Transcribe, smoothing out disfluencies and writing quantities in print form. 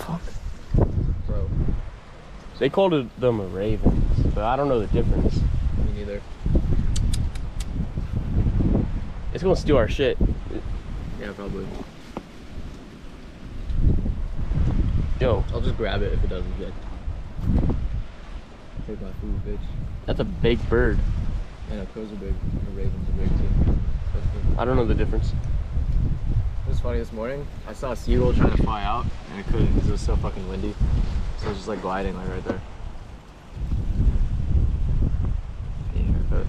fuck? Bro. They called them a ravens, but I don't know the difference. Me neither. It's gonna steal our shit. Yeah, probably. Yo, I'll just grab it if it doesn't get. Take my food, bitch. that's a big bird. Yeah, crows are big. The ravens are big too. I don't know the difference. It was funny this morning. I saw a seagull trying to fly out, and it couldn't because it was so fucking windy. So it was just like gliding like right there. Yeah, but